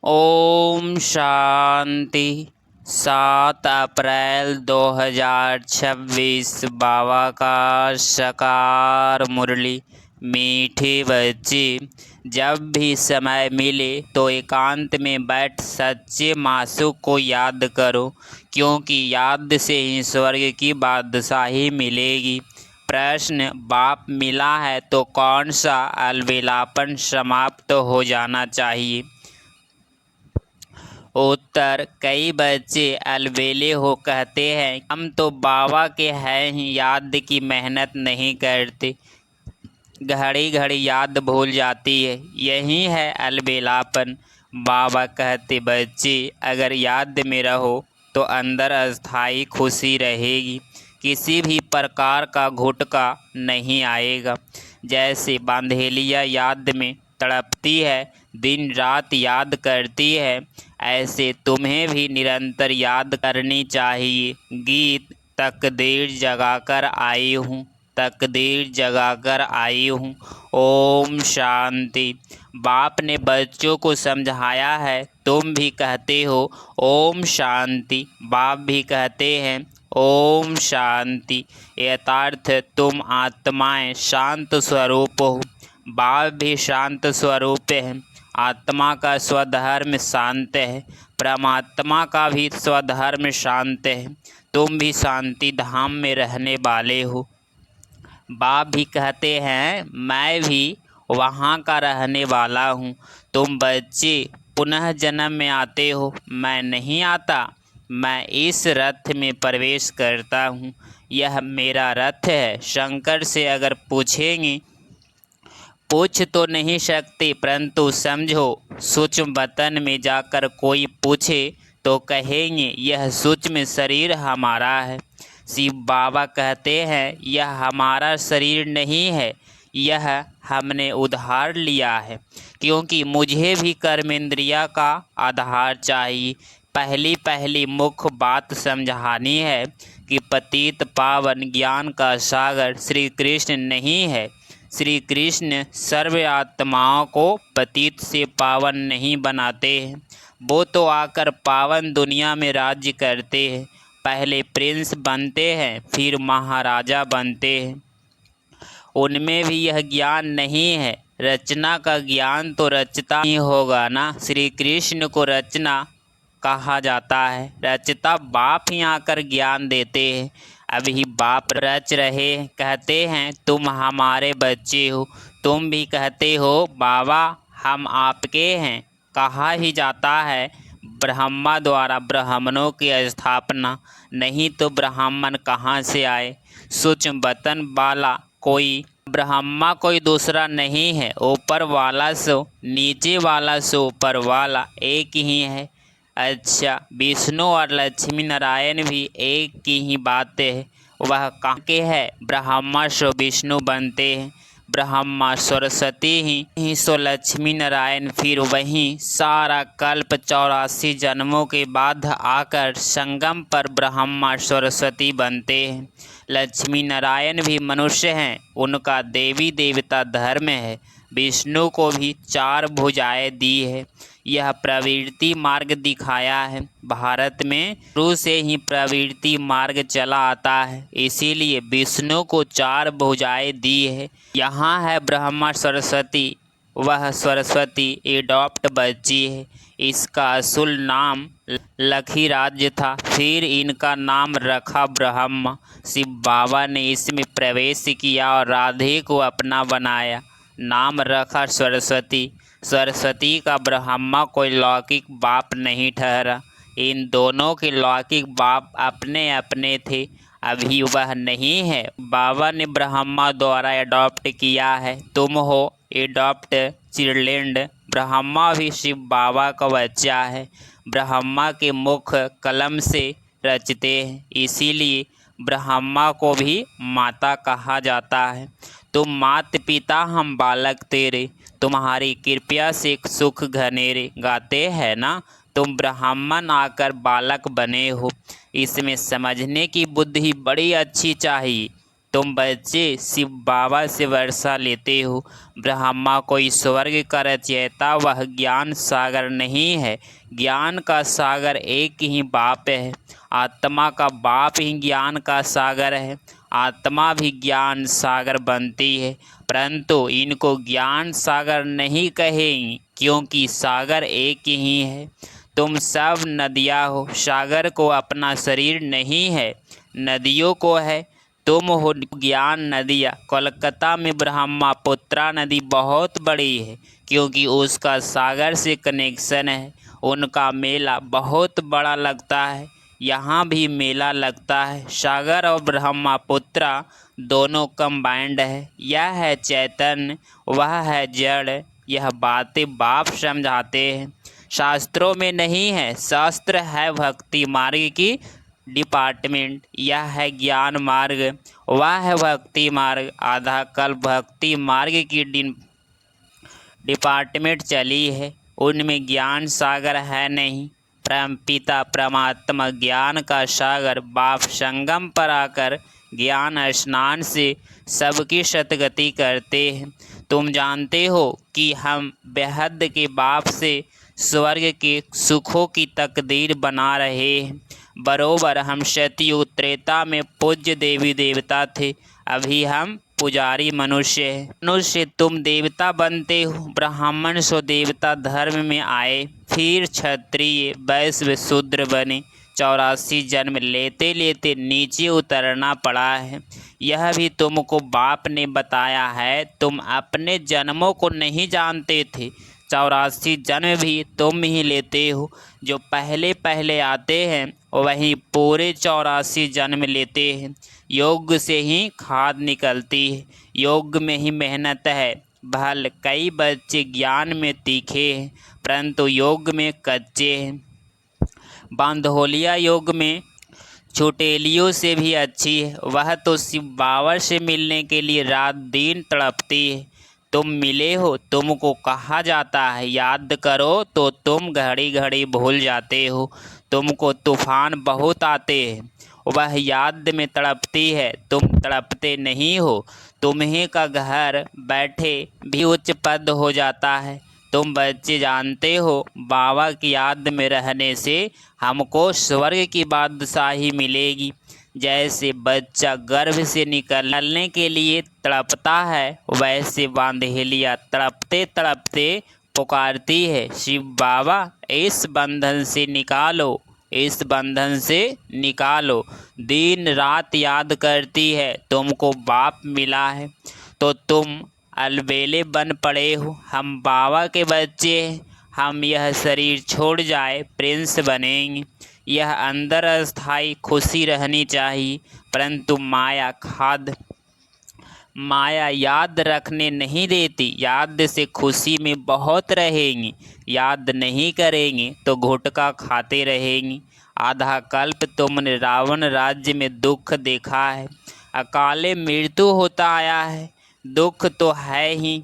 ओम शांति। 7 अप्रैल 2026 बाबा का साकार मुरली। मीठे बच्चे, जब भी समय मिले तो एकांत में बैठ सच्चे मासूक को याद करो, क्योंकि याद से ही स्वर्ग की बादशाही मिलेगी। प्रश्न: बाप मिला है तो कौन सा अलबेलापन समाप्त हो जाना चाहिए? उत्तर: कई बच्चे अलबेले हो कहते हैं हम तो बाबा के हैं ही, याद की मेहनत नहीं करते, घड़ी घड़ी याद भूल जाती है, यही है अलबेलापन। बाबा कहते, बच्चे अगर याद में रहो तो अंदर अस्थाई खुशी रहेगी, किसी भी प्रकार का घुटका नहीं आएगा। जैसे बांधेलिया याद में तड़पती है, दिन रात याद करती है, ऐसे तुम्हें भी निरंतर याद करनी चाहिए। गीत: तकदीर जगाकर आई हूँ, तकदीर जगाकर आई हूँ। ओम शांति। बाप ने बच्चों को समझाया है, तुम भी कहते हो ओम शांति। बाप भी कहते हैं ओम शांति। यथार्थ तुम आत्माएं शांत स्वरूप हो, बाप भी शांत स्वरूप है। आत्मा का स्वधर्म शांत है, परमात्मा का भी स्वधर्म शांत है। तुम भी शांति धाम में रहने वाले हो। बाप भी कहते हैं मैं भी वहाँ का रहने वाला हूँ। तुम बच्चे पुनः जन्म में आते हो, मैं नहीं आता। मैं इस रथ में प्रवेश करता हूँ, यह मेरा रथ है। शंकर से अगर पूछेंगे, पूछ तो नहीं सकते, परंतु समझो सूक्ष्म वतन में जाकर कोई पूछे तो कहेंगे यह सूक्ष्म शरीर हमारा है। शिव बाबा कहते हैं यह हमारा शरीर नहीं है, यह हमने उधार लिया है, क्योंकि मुझे भी कर्मेंद्रिया का आधार चाहिए। पहली मुख्य बात समझानी है कि पतित पावन ज्ञान का सागर श्री कृष्ण नहीं है। श्री कृष्ण सर्व आत्माओं को पतित से पावन नहीं बनाते हैं, वो तो आकर पावन दुनिया में राज्य करते हैं। पहले प्रिंस बनते हैं, फिर महाराजा बनते हैं। उनमें भी यह ज्ञान नहीं है। रचना का ज्ञान तो रचता ही होगा ना। श्री कृष्ण को रचना कहा जाता है, रचता बाप ही आकर ज्ञान देते हैं। अभी बाप रच रहे, कहते हैं तुम हमारे बच्चे हो। तुम भी कहते हो बाबा हम आपके हैं। कहा ही जाता है ब्रह्मा द्वारा ब्राह्मणों की स्थापना, नहीं तो ब्राह्मण कहाँ से आए। सूक्ष्म वतन वाला कोई ब्रह्मा कोई दूसरा नहीं है। ऊपर वाला सो नीचे वाला सो ऊपर वाला एक ही है। अच्छा, विष्णु और लक्ष्मी नारायण भी एक की ही बात है। वह कहाँ के है? ब्रह्मा सो विष्णु बनते हैं, ब्रह्मा सरस्वती ही सो लक्ष्मी नारायण, फिर वहीं सारा कल्प 84 जन्मों के बाद आकर संगम पर ब्रह्मा सरस्वती बनते हैं। लक्ष्मी नारायण भी मनुष्य हैं, उनका देवी देवता धर्म है। विष्णु को भी 4 भुजाएं दी है, यह प्रवृत्ति मार्ग दिखाया है। भारत में शुरू से ही प्रवृत्ति मार्ग चला आता है, इसीलिए विष्णु को 4 भुजाएं दी है। यहाँ है ब्रह्मा सरस्वती, वह सरस्वती एडॉप्ट बच्ची है। इसका असुल नाम लखीराज था, फिर इनका नाम रखा ब्रह्मा। शिव बाबा ने इसमें प्रवेश किया और राधे को अपना बनाया, नाम रखा सरस्वती। सरस्वती का ब्रह्मा कोई लौकिक बाप नहीं ठहरा, इन दोनों के लौकिक बाप अपने अपने थे, अभी वह नहीं है। बाबा ने ब्रह्मा द्वारा एडॉप्ट किया है, तुम हो एडॉप्ट चिल्ड्रेन। ब्रह्मा भी शिव बाबा का बच्चा है, ब्रह्मा के मुख कलम से रचते हैं, इसीलिए ब्रह्मा को भी माता कहा जाता है। तुम मात पिता हम बालक तेरे, तुम्हारी कृपया से सुख घनेरे, गाते हैं ना। तुम ब्राह्मण आकर बालक बने हो, इसमें समझने की बुद्धि बड़ी अच्छी चाहिए। तुम बच्चे शिव बाबा से वर्षा लेते हो। ब्रह्मा कोई स्वर्ग का रचयिता वह ज्ञान सागर नहीं है। ज्ञान का सागर एक ही बाप है। आत्मा का बाप ही ज्ञान का सागर है। आत्मा भी ज्ञान सागर बनती है, परंतु इनको ज्ञान सागर नहीं कहेंगे क्योंकि सागर एक ही है। तुम सब नदियाँ हो। सागर को अपना शरीर नहीं है, नदियों को है। तुम हो ज्ञान नदियाँ। कोलकाता में ब्रह्मपुत्रा नदी बहुत बड़ी है क्योंकि उसका सागर से कनेक्शन है। उनका मेला बहुत बड़ा लगता है। यहाँ भी मेला लगता है। सागर और ब्रह्मपुत्रा दोनों कंबाइंड है। यह है चैतन्य, वह है जड़। यह बातें बाप समझाते हैं, शास्त्रों में नहीं है। शास्त्र है भक्ति मार्ग की डिपार्टमेंट। यह है ज्ञान मार्ग, वह है भक्ति मार्ग। आधा कल भक्ति मार्ग की डिपार्टमेंट चली है, उनमें ज्ञान सागर है नहीं। परम पिता परमात्मा ज्ञान का सागर बाप संगम पर आकर ज्ञान स्नान से सबकी सतगति करते हैं। तुम जानते हो कि हम बेहद के बाप से स्वर्ग के सुखों की तकदीर बना रहे हैं। बरोबर हम सतयुग त्रेता में पूज्य देवी देवता थे, अभी हम पुजारी मनुष्य है। मनुष्य तुम देवता बनते हो। ब्राह्मण सो देवता धर्म में आए, फिर क्षत्रिय वैश्य शूद्र बने। 84 जन्म लेते लेते नीचे उतरना पड़ा है। यह भी तुमको बाप ने बताया है। तुम अपने जन्मों को नहीं जानते थे। 84 जन्म भी तुम ही लेते हो। जो पहले पहले आते हैं वही पूरे 84 जन्म लेते हैं। योग से ही खाद निकलती है, योग में ही मेहनत है। भल कई बच्चे ज्ञान में तीखे हैं परंतु योग में कच्चे हैं। बांधोलिया योग में छुटेलियों से भी अच्छी है। वह तो शिव बाबा से मिलने के लिए रात दिन तड़पती है। तुम मिले हो, तुमको कहा जाता है याद करो तो तुम घड़ी घड़ी भूल जाते हो। तुमको तूफान बहुत आते हैं, वह याद में तड़पती है, तुम तड़पते नहीं हो। तुम्हें का घर बैठे भी उच्च पद हो जाता है। तुम बच्चे जानते हो बाबा की याद में रहने से हमको स्वर्ग की बादशाही मिलेगी। जैसे बच्चा गर्भ से निकलने के लिए तड़पता है वैसे बांधेलिया तड़पते तड़पते पुकारती है, शिव बाबा इस बंधन से निकालो, इस बंधन से निकालो। दिन रात याद करती है, तुमको बाप मिला है तो तुम अलबेले बन पड़े हो। हम बाबा के बच्चे हैं, हम यह शरीर छोड़ जाए प्रिंस बनेंगे। यह अंदर अस्थाई खुशी रहनी चाहिए, परंतु माया याद रखने नहीं देती। याद से खुशी में बहुत रहेंगी, याद नहीं करेंगे तो घुटका खाते रहेंगी। आधा कल्प तुमने रावण राज्य में दुख देखा है, अकाले मृत्यु होता आया है। दुख तो है ही,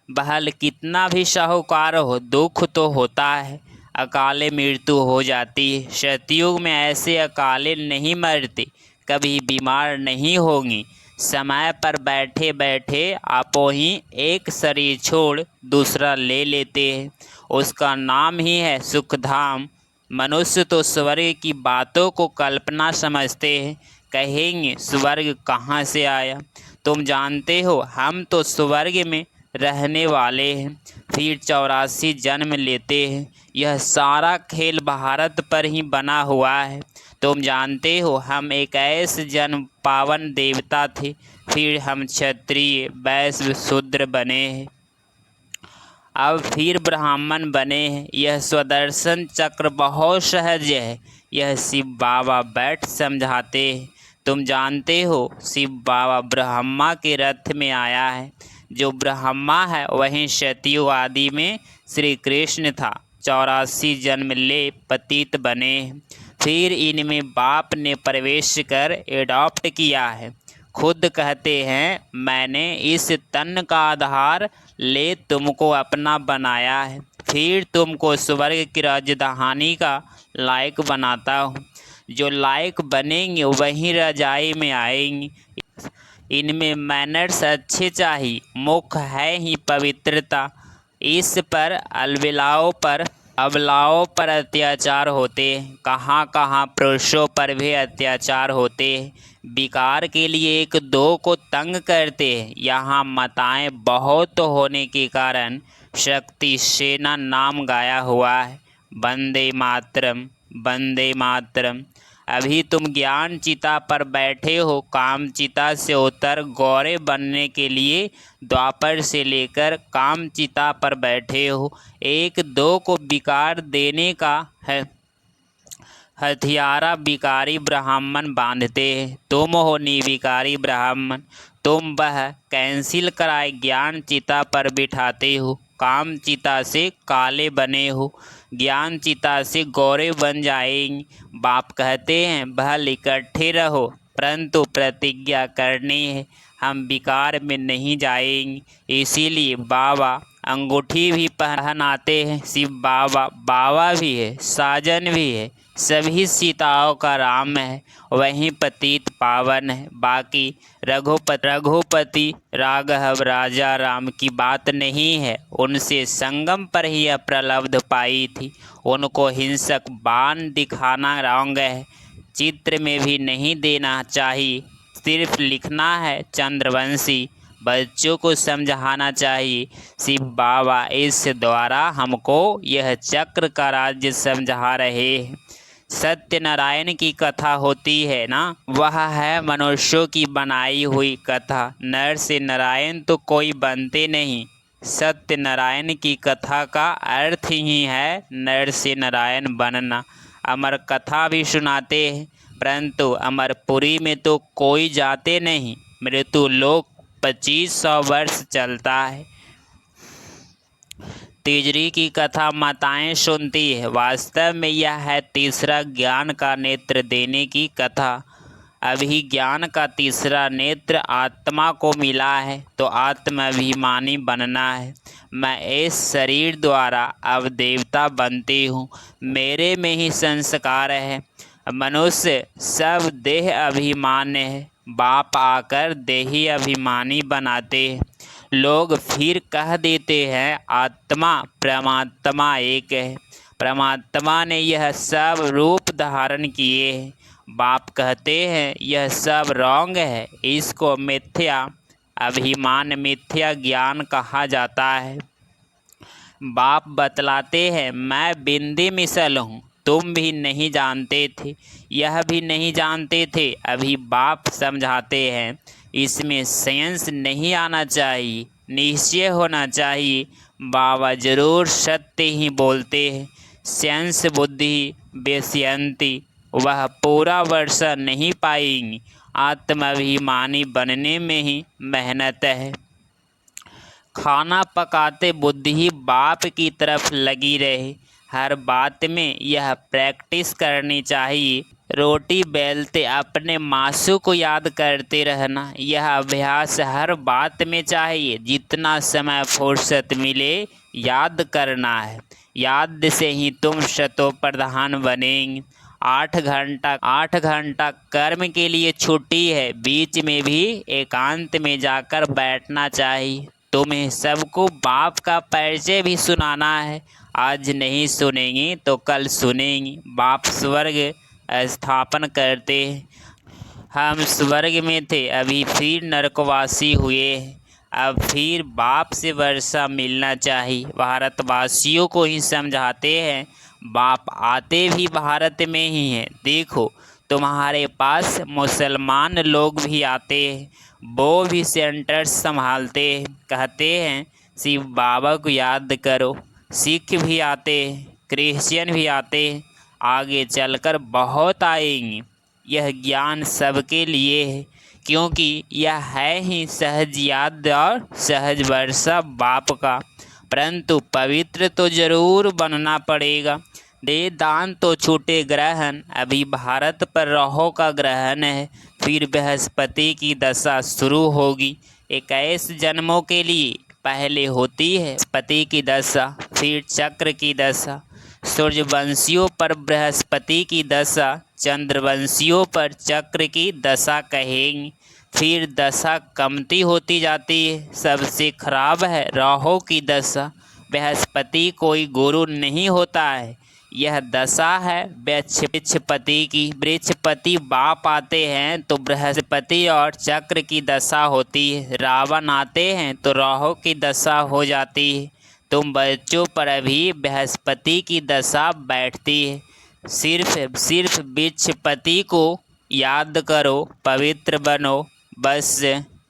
बहल कितना भी साहूकार हो दुख तो होता है। अकाले मृत्यु हो जाती है। सतयुग में ऐसे अकाले नहीं मरते, कभी बीमार नहीं होंगी। समय पर बैठे बैठे आपो ही एक शरीर छोड़ दूसरा ले लेते हैं, उसका नाम ही है सुखधाम। मनुष्य तो स्वर्ग की बातों को कल्पना समझते हैं, कहेंगे स्वर्ग कहाँ से आया। तुम जानते हो हम तो स्वर्ग में रहने वाले हैं, फिर 84 जन्म लेते हैं। यह सारा खेल भारत पर ही बना हुआ है। तुम जानते हो हम एक ऐसे जन्म पावन देवता थे, फिर हम क्षत्रिय वैश्य शूद्र बने हैं, अब फिर ब्राह्मण बने हैं। यह स्वदर्शन चक्र बहुत सहज है, यह शिव बाबा बैठ समझाते हैं। तुम जानते हो शिव बाबा ब्रह्मा के रथ में आया है। जो ब्रह्मा है वहीं सतयुग आदि में श्री कृष्ण था। 84 जन्म ले पतित बने हैं, फिर इनमें बाप ने प्रवेश कर एडॉप्ट किया है। खुद कहते हैं मैंने इस तन का आधार ले तुमको अपना बनाया है, फिर तुमको स्वर्ग की राजधानी का लायक बनाता हूँ। जो लायक बनेंगे वहीं रजाई में आएंगे। इनमें मैनर्स अच्छे चाहिए, मुख्य है ही पवित्रता। इस पर अबलाओं पर अत्याचार होते हैं, कहाँ कहाँ पुरुषों पर भी अत्याचार होते हैं। विकार के लिए एक दो को तंग करते हैं। यहाँ माताएं बहुत होने के कारण शक्ति सेना नाम गाया हुआ है। वंदे मातरम, वंदे मातरम। अभी तुम ज्ञान चिता पर बैठे हो, काम चिता से उतर गौरे बनने के लिए द्वापर से लेकर काम चिता पर बैठे हो। एक दो को विकार देने का है हथियारा विकारी ब्राह्मण बांधते हैं। तुम हो निर्विकारी ब्राह्मण, तुम वह कैंसिल कराए ज्ञान चिता पर बिठाते हो। काम चिता से काले बने हो, ज्ञान चिता से गौरे बन जाएंगे। बाप कहते हैं भल इकट्ठे रहो, परंतु प्रतिज्ञा करनी है, हम विकार में नहीं जाएंगे। इसीलिए बाबा अंगूठी भी पहनाते हैं। शिव बाबा बाबा भी है, साजन भी है, सभी सीताओं का राम है, वहीं पतित पावन है। बाकी रघुपति राघव राजा राम की बात नहीं है। उनसे संगम पर ही यह प्रलब्ध पाई थी। उनको हिंसक बाण दिखाना रॉन्ग है, चित्र में भी नहीं देना चाहिए, सिर्फ लिखना है। चंद्रवंशी बच्चों को समझाना चाहिए। शिव बाबा इस द्वारा हमको यह चक्र का राज्य समझा रहे हैं। सत्यनारायण की कथा होती है ना, वह है मनुष्यों की बनाई हुई कथा। नर से नारायण तो कोई बनते नहीं। सत्यनारायण की कथा का अर्थ ही है नर से नारायण बनना। अमर कथा भी सुनाते हैं, परंतु अमरपुरी में तो कोई जाते नहीं। मृत्यु लोक 2500 वर्ष चलता है। तिजरी की कथा माताएं सुनती है। वास्तव में यह है तीसरा ज्ञान का नेत्र देने की कथा। अभी ज्ञान का तीसरा नेत्र आत्मा को मिला है तो आत्माभिमानी बनना है। मैं इस शरीर द्वारा अब देवता बनती हूँ, मेरे में ही संस्कार है। मनुष्य सब देह अभिमान्य है, बाप आकर देही अभिमानी बनाते हैं। लोग फिर कह देते हैं आत्मा परमात्मा एक है। परमात्मा ने यह सब रूप धारण किए हैं। बाप कहते हैं यह सब रॉन्ग है, इसको मिथ्या अभिमान मिथ्या ज्ञान कहा जाता है। बाप बतलाते हैं मैं बिंदी मिसल हूँ, तुम भी नहीं जानते थे, यह भी नहीं जानते थे। अभी बाप समझाते हैं इसमें साइंस नहीं आना चाहिए, निश्चय होना चाहिए। बाबा जरूर सत्य ही बोलते हैं। साइंस बुद्धि बेस्यंती, वह पूरा वर्षा नहीं पाएंगी। आत्माभिमानी बनने में ही मेहनत है। खाना पकाते बुद्धि बाप की तरफ लगी रहे। हर बात में यह प्रैक्टिस करनी चाहिए। रोटी बेलते अपने मासू को याद करते रहना, यह अभ्यास हर बात में चाहिए। जितना समय फुर्सत मिले याद करना है, याद से ही तुम शतो प्रधान बनेंगे। 8 घंटा कर्म के लिए छुट्टी है, बीच में भी एकांत में जाकर बैठना चाहिए। तुम्हें सबको बाप का परिचय भी सुनाना है। आज नहीं सुनेंगी तो कल सुनेंगी। बाप स्वर्ग स्थापन करते हैं। हम स्वर्ग में थे, अभी फिर नरकवासी हुए। अब फिर बाप से वर्षा मिलना चाहिए। भारतवासियों को ही समझाते हैं, बाप आते भी भारत में ही हैं। देखो तुम्हारे पास मुसलमान लोग भी आते हैं, वो भी सेंटर्स संभालते हैं। कहते हैं शिव बाबा को याद करो। सिख भी आते हैं, क्रिश्चियन भी आते हैं, आगे चलकर बहुत आएंगे। यह ज्ञान सबके लिए है, क्योंकि यह है ही सहज याद और सहज वर्षा बाप का। परंतु पवित्र तो जरूर बनना पड़ेगा। दे दान तो छूटे ग्रहण, अभी भारत पर रहो का ग्रहण है। फिर बृहस्पति की दशा शुरू होगी। 21 जन्मों के लिए पहले होती है पति की दशा, फिर चक्र की दशा। सूर्यवंशियों पर बृहस्पति की दशा, चंद्रवंशियों पर चक्र की दशा कहेंगे। फिर दशा कमती होती जाती है। सबसे खराब है राहु की दशा। बृहस्पति कोई गुरु नहीं होता है, यह दशा है वृक्षपति की। वृक्षपति बाप आते हैं तो बृहस्पति और चक्र की दशा होती है। रावण आते हैं तो राहु की दशा हो जाती है। तुम बच्चों पर अभी बृहस्पति की दशा बैठती है। सिर्फ वृक्षपति को याद करो, पवित्र बनो बस।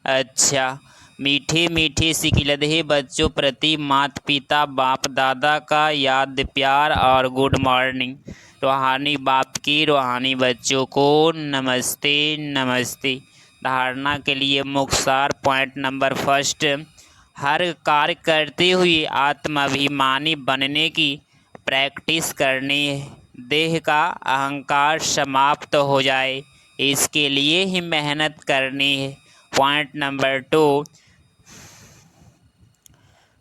अच्छा, मीठे मीठे सिकिलधे बच्चों प्रति माता पिता बाप दादा का याद प्यार और गुड मॉर्निंग। रूहानी बाप की रूहानी बच्चों को नमस्ते नमस्ते। धारणा के लिए मुख्य सार पॉइंट नंबर फर्स्ट, हर कार्य करते हुए आत्माभिमानी बनने की प्रैक्टिस करनी है। देह का अहंकार समाप्त हो जाए, इसके लिए ही मेहनत करनी है। पॉइंट नंबर 2,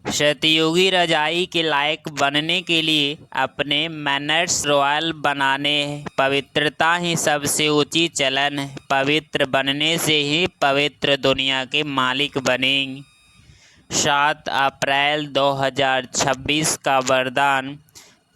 सतयुगी रजाई के लायक बनने के लिए अपने मैनर्स रॉयल बनाने हैं। पवित्रता ही सबसे ऊंची चलन है। पवित्र बनने से ही पवित्र दुनिया के मालिक बनेंगे। 7 अप्रैल 2026 का वरदान,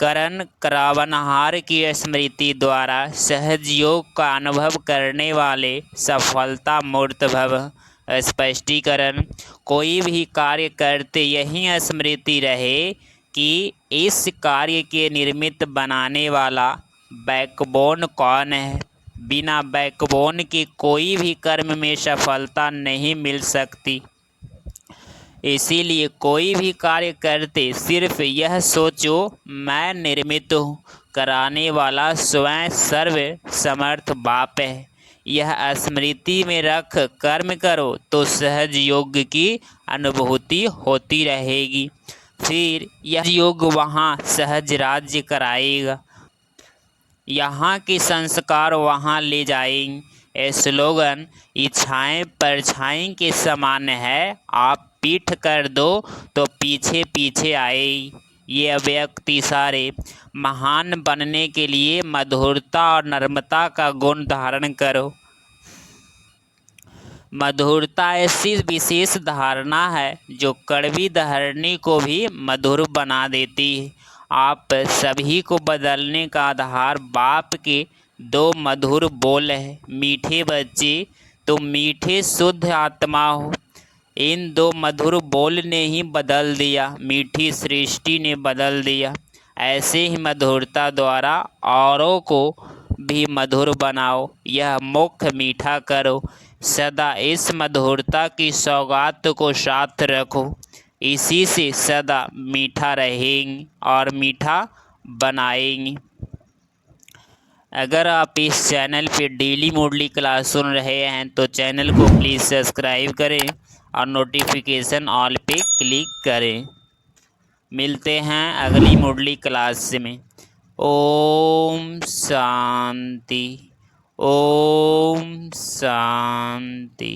करण करावनहार की स्मृति द्वारा सहज योग का अनुभव करने वाले सफलता मूर्त भव। स्पष्टीकरण, कोई भी कार्य करते यही स्मृति रहे कि इस कार्य के निर्मित बनाने वाला बैकबोन कौन है। बिना बैकबोन के कोई भी कर्म में सफलता नहीं मिल सकती। इसीलिए कोई भी कार्य करते सिर्फ यह सोचो, मैं निर्मित हूँ। कराने वाला स्वयं सर्व समर्थ बाप है। यह स्मृति में रख कर्म करो तो सहज योग की अनुभूति होती रहेगी। फिर यह योग वहाँ सहज राज्य कराएगा, यहाँ के संस्कार वहाँ ले जाएंगे। स्लोगन, इच्छाएं परछाई के समान है, आप पीठ कर दो तो पीछे पीछे आए। ये व्यक्ति सारे महान बनने के लिए मधुरता और नम्रता का गुण धारण करो। मधुरता ऐसी विशेष धारणा है जो कड़वी धारणी को भी मधुर बना देती है। आप सभी को बदलने का आधार बाप के 2 मधुर बोल है। मीठे बच्चे, तुम मीठे शुद्ध आत्मा हो। इन 2 मधुर बोल ने ही बदल दिया, मीठी सृष्टि ने बदल दिया। ऐसे ही मधुरता द्वारा औरों को भी मधुर बनाओ। यह मुख मीठा करो। सदा इस मधुरता की सौगात को साथ रखो। इसी से सदा मीठा रहेंगे और मीठा बनाएंगे। अगर आप इस चैनल पे डेली मुरली क्लास सुन रहे हैं तो चैनल को प्लीज़ सब्सक्राइब करें और नोटिफिकेशन ऑल पे क्लिक करें। मिलते हैं अगली मुरली क्लास में। ओम शांति, ओम शांति।